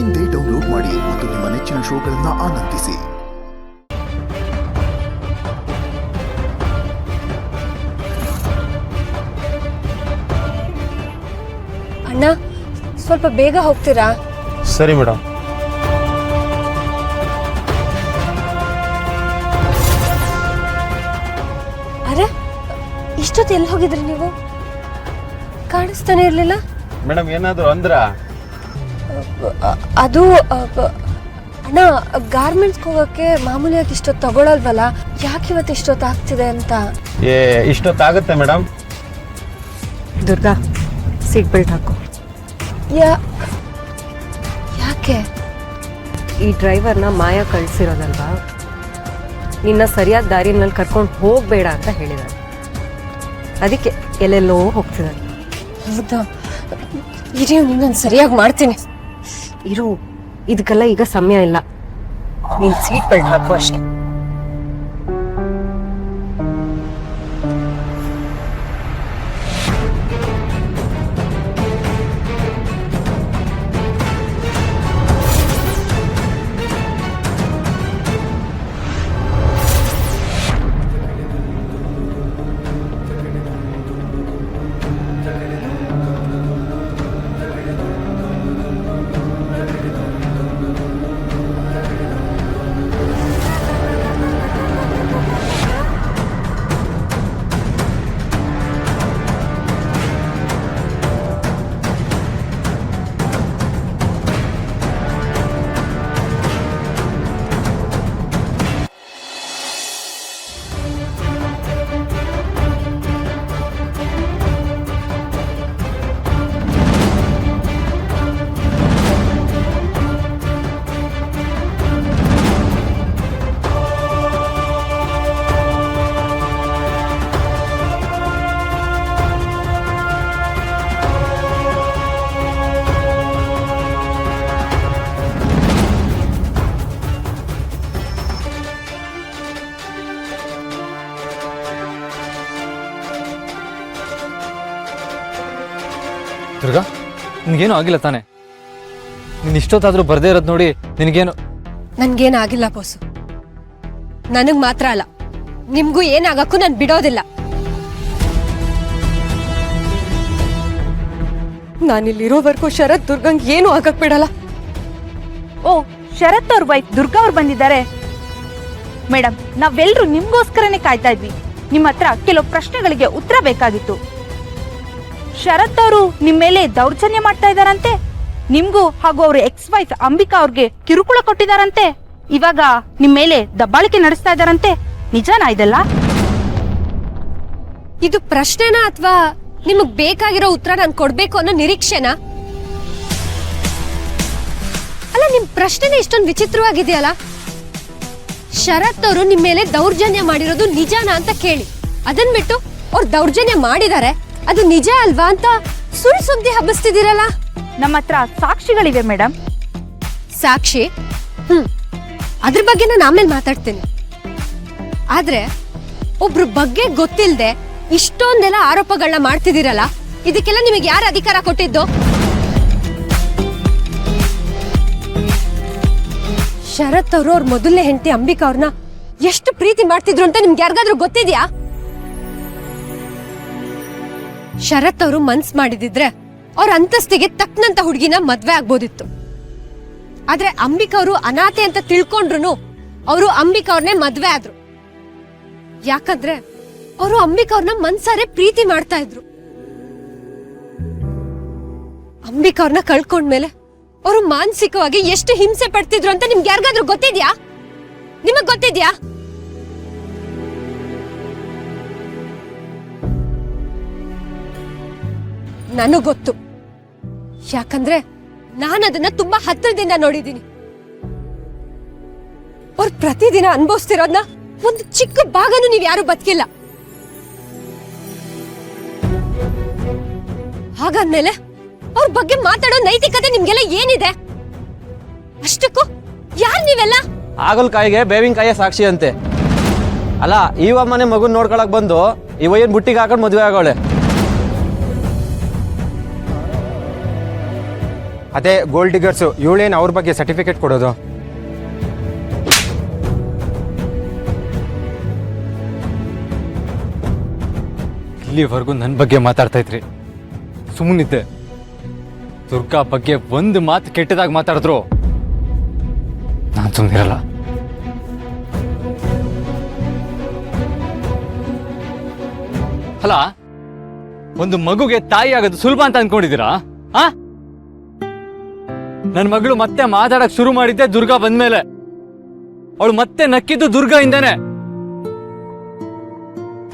ಇಂದೇ ಡೌನ್ಲೋಡ್ ಮಾಡಿ ಮತ್ತು ನಿಮ್ಮ ನೆಚ್ಚಿನ ಶೋಗಳನ್ನು ಆನಂದಿಸಿ. ಅಣ್ಣ, ಸ್ವಲ್ಪ ಬೇಗ ಹೋಗ್ತೀರಾ? ಸರಿ ಮೇಡಮ್. ಅರೆ, ಇಷ್ಟೊತ್ತು ಎಲ್ಲಿ ಹೋಗಿದ್ರಿ ನೀವು? ಕಾಣಿಸ್ತಾನೆ ಇರ್ಲಿಲ್ಲ. ಮೇಡಮ್ ಏನಾದ್ರು ಅಂದ್ರ? ಅದು ಅಣ್ಣ, ಗಾರ್ಮೆಂಟ್ಸ್ಗೆ ಹೋಗಕ್ಕೆ ಮಾಮೂಲಿಯಾಗಿ ಇಷ್ಟೊತ್ತು ತಗೊಳಲ್ವಲ್ಲ, ಯಾಕೆ ಇವತ್ತು ಇಷ್ಟೊತ್ತು ಆಗ್ತಿದೆ ಅಂತ. ಇಷ್ಟೊತ್ತಾಗುತ್ತೆ ಮೇಡಮ್. ದುರ್ಗಾ, ಸೀಟ್ ಬೆಲ್ಟ್ ಹಾಕು. ಯಾಕೆ? ಈ ಡ್ರೈವರ್ನ ಮಾಯಾ ಕಳಿಸಿರೋದಲ್ವಾ, ನಿನ್ನ ಸರಿಯಾದ ದಾರಿನಲ್ಲಿ ಕರ್ಕೊಂಡು ಹೋಗಬೇಡ ಅಂತ ಹೇಳಿದ್ದಾರೆ. ಅದಕ್ಕೆ ಎಲ್ಲೆಲ್ಲೋ ಹೋಗ್ತಿದ್ದಾರೆ. ಹೌದಾ? ಇರಿ, ನಾನು ಸರಿಯಾಗಿ ಮಾಡ್ತೀನಿ. ಇರು, ಇದಕ್ಕೆಲ್ಲ ಈಗ ಸಮಯ ಇಲ್ಲ. ನೀನು ಸೀಟ್ ಬೆಲ್ಟ್ ಹಾಕು ಅಷ್ಟೇ. ದುರ್ಗಾ, ನಿನಗೇನು ಆಗಿಲ್ಲ ತಾನೆ? ನೀನು ಇಷ್ಟೊತ್ತಾದ್ರೂ ಬರ್ದೇ ಇರೋದು ನೋಡಿ ನಿನಗೇನು? ನನ್ಗೇನಾಗಿಲ್ಲ ಬೋಸು. ನನಗ್ ಮಾತ್ರ ಅಲ್ಲ, ನಿಮ್ಗೂ ಏನಾಗಕ್ಕೂ ನಾನು ಬಿಡೋದಿಲ್ಲ. ನಾನಿಲ್ಲಿರೋವರೆಗೂ ಶರತ್ ದುರ್ಗಂಗ್ ಏನು ಆಗಕ್ ಬಿಡಲ್ಲ. ಓ, ಶರತ್ ಅವ್ರ ವೈಫ್ ದುರ್ಗಾ ಅವ್ರು ಬಂದಿದ್ದಾರೆ. ಮೇಡಮ್, ನಾವೆಲ್ಲರೂ ನಿಮ್ಗೋಸ್ಕರನೇ ಕಾಯ್ತಾ ಇದ್ವಿ. ನಿಮ್ಮ ಹತ್ರ ಕೆಲವು ಪ್ರಶ್ನೆಗಳಿಗೆ ಉತ್ತರ ಬೇಕಾಗಿತ್ತು. ಶರತ್ ಅವರು ನಿಮ್ಮ ಮೇಲೆ ದೌರ್ಜನ್ಯ ಮಾಡ್ತಾ ಇದಾರಂತೆ. ನಿಮ್ಗೂ ಹಾಗೂ ಅವ್ರ ಎಕ್ಸ್ ವೈಫ್ ಅಂಬಿಕಾ ಅವ್ರಿಗೆ ಕಿರುಕುಳ ಕೊಟ್ಟಿದಾರಂತೆ. ಇವಾಗ ನಿಮ್ ಮೇಲೆ ದಬ್ಬಾಳಿಕೆ ನಡೆಸ್ತಾ ಇದಾರಂತೆ. ನಿಜನಾ ಇದೆಲ್ಲ? ಇದು ಪ್ರಶ್ನೆನಾ ಅಥವಾ ನಿಮಗ್ ಬೇಕಾಗಿರೋ ಉತ್ತರ ನಾನು ಕೊಡ್ಬೇಕು ಅನ್ನೋ ನಿರೀಕ್ಷೆನಾ? ಅಲ್ಲ, ನಿಮ್ ಪ್ರಶ್ನೆನೇ ಇಷ್ಟೊಂದು ವಿಚಿತ್ರವಾಗಿದೆಯಲ್ಲ. ಶರತ್ ಅವರು ನಿಮ್ ಮೇಲೆ ದೌರ್ಜನ್ಯ ಮಾಡಿರೋದು ನಿಜಾನಾ ಅಂತ ಕೇಳಿ, ಅದನ್ ಬಿಟ್ಟು ಅವ್ರು ದೌರ್ಜನ್ಯ ಮಾಡಿದ್ದಾರೆ, ಅದು ನಿಜ ಅಲ್ವಾ ಅಂತ ಸುಳ್ಳು ಸುದ್ದಿ ಹಬ್ಬಿಸ್ತಿದ್ದೀರಲ್ಲ. ನಮ್ಮ ಹತ್ರ ಸಾಕ್ಷಿಗಳಿವೆ ಮೇಡಮ್. ಸಾಕ್ಷಿ? ಅದ್ರ ಬಗ್ಗೆ ನಾನು ಆಮೇಲೆ ಮಾತಾಡ್ತೀನಿ. ಆದ್ರೆ ಒಬ್ರು ಬಗ್ಗೆ ಗೊತ್ತಿಲ್ಲದೆ ಇಷ್ಟೊಂದೆಲ್ಲ ಆರೋಪಗಳನ್ನ ಮಾಡ್ತಿದ್ದೀರಲ್ಲ, ಇದಕ್ಕೆಲ್ಲ ನಿಮಗೆ ಯಾರು ಅಧಿಕಾರ ಕೊಟ್ಟಿದ್ದು? ಶರತ್ ಅವರು ಅವ್ರ ಮೊದಲನೇ ಹೆಂಡತಿ ಅಂಬಿಕಾ ಅವ್ರನ್ನ ಎಷ್ಟು ಪ್ರೀತಿ ಮಾಡ್ತಿದ್ರು ಅಂತ ನಿಮ್ಗೆ ಯಾರಿಗಾದ್ರೂ ಗೊತ್ತಿದ್ಯಾ? ಶರತ್ ಅವರು ಮನ್ಸ್ ಮಾಡಿದಿದ್ರೆ ಅವ್ರ ಅಂತಸ್ತಿಗೆ ತಕ್ಕನಂತ ಹುಡುಗಿನ ಮದ್ವೆ ಆಗ್ಬೋದಿತ್ತು. ಆದ್ರೆ ಅಂಬಿಕಾ ಅವರು ಅನಾಥೆ ಅಂತ ತಿಳ್ಕೊಂಡ್ರು ಅವರು ಅಂಬಿಕಾ ಅವ್ರನ್ನೇ ಮದ್ವೆ ಆದ್ರು. ಯಾಕಂದ್ರೆ ಅವರು ಅಂಬಿಕಾ ಅವ್ರನ್ನ ಮನ್ಸಾರೆ ಪ್ರೀತಿ ಮಾಡ್ತಾ ಇದ್ರು. ಅಂಬಿಕಾ ಅವ್ರನ್ನ ಕಳ್ಕೊಂಡ್ಮೇಲೆ ಅವರು ಮಾನಸಿಕವಾಗಿ ಎಷ್ಟು ಹಿಂಸೆ ಪಡ್ತಿದ್ರು ಅಂತ ನಿಮ್ಗೆ ಯಾರಿಗಾದ್ರೂ ಗೊತ್ತಿದ್ಯಾ? ನಿಮಗ್ ಗೊತ್ತಿದ್ಯಾ? ನನಗ್ ಗೊತ್ತು. ಯಾಕಂದ್ರೆ ನಾನು ಅದನ್ನ ತುಂಬಾ ಹತ್ತಿರದಿಂದ ನೋಡಿದ್ದೀನಿ. ಅವ್ರು ಪ್ರತಿದಿನ ಅನುಭವಿಸ್ತಿರೋದ್ನ ಒಂದು ಚಿಕ್ಕ ಭಾಗನೂ ನೀವ್ ಯಾರು ಬದುಕಿಲ್ಲ. ಹಾಗಾದ್ಮೇಲೆ ಅವ್ರ ಬಗ್ಗೆ ಮಾತಾಡೋ ನೈತಿಕತೆ ನಿಮ್ಗೆಲ್ಲ ಏನಿದೆ? ಅಷ್ಟಕ್ಕೂ ಯಾರು ನೀವೆಲ್ಲ? ಆಗಲ್ಕಾಯಿಗೆ ಬೇವಿನ ಕಾಯಿಯ ಸಾಕ್ಷಿ ಅಂತೆ. ಅಲ್ಲ, ಈವ ಮನೆ ಮಗುನ್ ನೋಡ್ಕೊಳಕ್ ಬಂದು ಇವಯ್ಯನ್ ಬುಟ್ಟಿಗೆ ಹಾಕೊಂಡು ಮದುವೆ ಆಗೋಳೆ. ಅದೇ ಗೋಲ್ಡ್ ಡಿಗರ್ಸು ಇವಳೇನು ಅವ್ರ ಬಗ್ಗೆ ಸರ್ಟಿಫಿಕೇಟ್ ಕೊಡೋದು? ಇಲ್ಲಿವರೆಗೂ ನನ್ನ ಬಗ್ಗೆ ಮಾತಾಡ್ತಾ ಇದ್ರಿ, ಸುಮ್ಮನಿದ್ದೆ. ದುರ್ಗಾ ಬಗ್ಗೆ ಒಂದು ಮಾತು ಕೆಟ್ಟದಾಗಿ ಮಾತಾಡಿದ್ರು ನಾನು ಸುಮ್ಮನಿರಲ್ಲ. ಅಲ್ಲ, ಒಂದು ಮಗುಗೆ ತಾಯಿ ಆಗೋದು ಸುಲಭ ಅಂತ ಅನ್ಕೊಂಡಿದ್ದೀರಾ? ಆ ನನ್ನ ಮಗಳು ಮತ್ತೆ ಮಾತಾಡಕ್ ಶುರು ಮಾಡಿದ್ದೆ ದುರ್ಗಾ ಬಂದ್ಮೇಲೆ. ಅವಳು ಮತ್ತೆ ನಕ್ಕಿದ್ದು ದುರ್ಗಾ ಇಂದಾನೆ.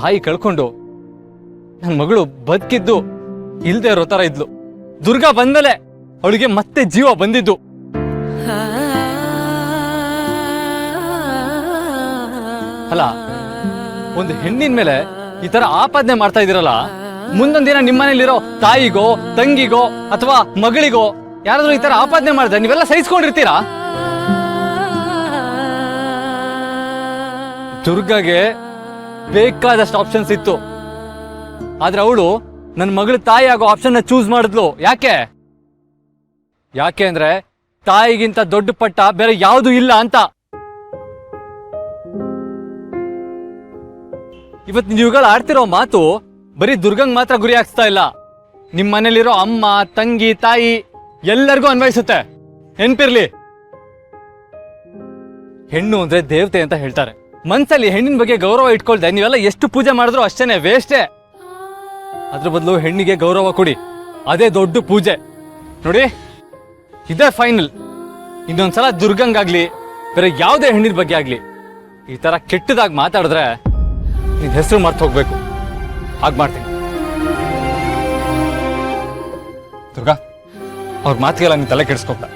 ತಾಯಿ ಕಳ್ಕೊಂಡು ನನ್ನ ಮಗಳು ಬದುಕಿದ್ದು ಇಲ್ದೇ ಇರೋ ತರ ಇದ್ಲು. ದುರ್ಗಾ ಬಂದ್ಮೇಲೆ ಅವಳಿಗೆ ಮತ್ತೆ ಜೀವ ಬಂದಿದ್ದು. ಅಲ್ಲ, ಒಂದು ಹೆಣ್ಣಿನ ಮೇಲೆ ಈ ತರ ಆಪಾದನೆ ಮಾಡ್ತಾ ಇದೀರಲ್ಲ, ಮುಂದೊಂದಿನ ನಿಮ್ಮನೇಲಿರೋ ತಾಯಿಗೋ ತಂಗಿಗೋ ಅಥವಾ ಮಗಳಿಗೋ ಯಾರಾದ್ರೂ ಈ ತರ ಆಪಾದನೆ ಮಾಡಿದ್ರೆ ನೀವೆಲ್ಲ ಸಹಿಸ್ಕೊಂಡಿರ್ತೀರಾ? ದುರ್ಗಾಗೆ ಬೇಕಾದಷ್ಟು ಆಪ್ಷನ್ಸ್ ಇತ್ತು, ಆದ್ರೆ ಅವಳು ನನ್ನ ಮಗಳ ತಾಯಿ ಆಗೋ ಆಪ್ಷನ್ ಚೂಸ್ ಮಾಡಿದ್ಲು. ಯಾಕೆ ಅಂದ್ರೆ ತಾಯಿಗಿಂತ ದೊಡ್ಡ ಪಟ್ಟ ಬೇರೆ ಯಾವುದು ಇಲ್ಲ ಅಂತ. ಇವತ್ತು ನೀವುಗಳು ಆಡ್ತಿರೋ ಮಾತು ಬರೀ ದುರ್ಗಂಗ್ ಮಾತ್ರ ಗುರಿ ಹಾಕ್ಸ್ತಾ ಇಲ್ಲ, ನಿಮ್ ಮನೇಲಿರೋ ಅಮ್ಮ ತಂಗಿ ತಾಯಿ ಎಲ್ಲರಿಗೂ ಅನ್ವಯಿಸುತ್ತೆ. ನೆನ್ಪಿರ್ಲಿ, ಹೆಣ್ಣು ಅಂದ್ರೆ ದೇವತೆ ಅಂತ ಹೇಳ್ತಾರೆ. ಮನ್ಸಲ್ಲಿ ಹೆಣ್ಣಿನ ಬಗ್ಗೆ ಗೌರವ ಇಟ್ಕೊಳ್ದೆ ನೀವೆಲ್ಲ ಎಷ್ಟು ಪೂಜೆ ಮಾಡಿದ್ರು ಅಷ್ಟೇನೆ, ವೇಸ್ಟೇ. ಅದ್ರ ಬದಲು ಹೆಣ್ಣಿಗೆ ಗೌರವ ಕೊಡಿ, ಅದೇ ದೊಡ್ಡ ಪೂಜೆ. ನೋಡಿ, ಇದೇ ಫೈನಲ್. ಇನ್ನೊಂದ್ಸಲ ದುರ್ಗಂಗಾಗ್ಲಿ ಬೇರೆ ಯಾವುದೇ ಹೆಣ್ಣಿನ ಬಗ್ಗೆ ಆಗ್ಲಿ ಈ ತರ ಕೆಟ್ಟದಾಗಿ ಮಾತಾಡಿದ್ರೆ ನಿನ್ ಹೆಸರು ಮರ್ತು ಹೋಗ್ಬೇಕು. ಹಾಗೆ ಮಾಡ್ತೀನಿ. ದುರ್ಗಾ, ಅವ್ರ ಮಾತಿಗೆಲ್ಲ ನೀನ್ ತಲೆ ಕೆಡಿಸ್ಕೋಬೇಡ.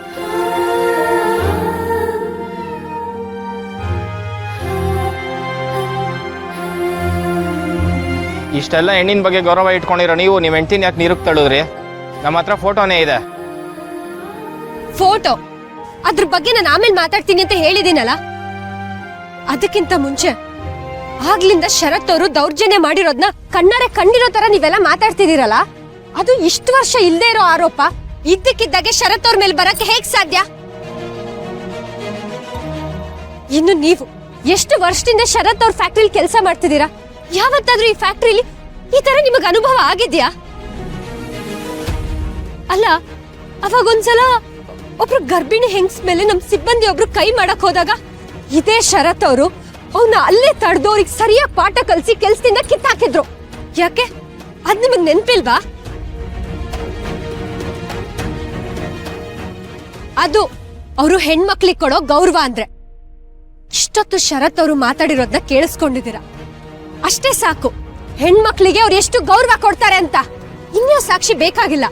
ಇಷ್ಟೆಲ್ಲ ಹೆಣ್ಣಿನ ಬಗ್ಗೆ ಗೌರವ ಇಟ್ಕೊಂಡಿರೋ ನೀವು ನಿಮ್ಮ ಹೆಂಡ್ತಿನ ಯಾಕೆ ನೀರಿಗೆ ತಳ್ಳಿದ್ರಿ? ನಮ್ಮ ಹತ್ರ ಫೋಟೋನೇ ಇದೆ. ಫೋಟೋ ಅದ್ರ ಬಗ್ಗೆ ನಾನು ಆಮೇಲೆ ಮಾತಾಡ್ತೀನಿ ಅಂತ ಹೇಳಿದೀನಲ್ಲ. ಅದಕ್ಕಿಂತ ಮುಂಚೆ ಆಗ್ಲಿಂದ ಶರತ್ ಅವರು ದೌರ್ಜನ್ಯ ಮಾಡಿರೋದ್ನ ಕಣ್ಣಾರೆ ಕಂಡಿರೋ ತರ ನೀವೆಲ್ಲ ಮಾತಾಡ್ತಿದ್ದೀರಲ್ಲ, ಅದು ಇಷ್ಟು ವರ್ಷ ಇಲ್ದೇ ಇರೋ ಆರೋಪ ಇದ್ದಕ್ಕಿದ್ದಾಗೆ ಶರತ್ ಅವ್ರ ಮೇಲೆ ಬರಕ್ಕೆ ಹೇಗ್ ಸಾಧ್ಯ? ಇನ್ನು ನೀವು ಎಷ್ಟು ವರ್ಷದಿಂದ ಶರತ್ ಅವ್ರ ಫ್ಯಾಕ್ಟ್ರಿಲಿ ಕೆಲಸ ಮಾಡ್ತಿದ್ದೀರಾ? ಯಾವತ್ತಾದ್ರೂ ಈ ಫ್ಯಾಕ್ಟ್ರಿಲಿ ಈ ತರ ನಿಮಗ್ ಅನುಭವ ಆಗಿದ್ಯಾ? ಅಲ್ಲ, ಅವಾಗೊಂದ್ಸಲ ಒಬ್ರು ಗರ್ಭಿಣಿ ಹೆಂಗ್ಸ್ ಮೇಲೆ ನಮ್ ಸಿಬ್ಬಂದಿ ಒಬ್ರು ಕೈ ಮಾಡಕ್ ಹೋದಾಗ ಇದೇ ಶರತ್ ಅವರು ಅವನ್ನ ಅಲ್ಲೇ ತಡೆದು ಅವ್ರಿಗೆ ಸರಿಯಾಗಿ ಪಾಠ ಕಲಿಸಿ ಕೆಲ್ಸದಿಂದ ಕಿತ್ತಾಕಿದ್ರು. ಯಾಕೆ? ಅದ್ ನಿಮಗ್ ನೆನ್ಪಿಲ್ವಾ? ಅದು ಅವರು ಹೆಣ್ಮಕ್ಳಿಗೆ ಕೊಡೋ ಗೌರವ ಅಂದ್ರೆ. ಇಷ್ಟೊತ್ತು ಶರತ್ ಅವರು ಮಾತಾಡಿರೋದನ್ನ ಕೇಳಿಸ್ಕೊಂಡಿದ್ದೀರಾ, ಅಷ್ಟೇ ಸಾಕು. ಹೆಣ್ಮಕ್ಳಿಗೆ ಅವ್ರು ಎಷ್ಟು ಗೌರವ ಕೊಡ್ತಾರೆ ಅಂತ ಇನ್ಯಾವ ಸಾಕ್ಷಿ ಬೇಕಾಗಿಲ್ಲ.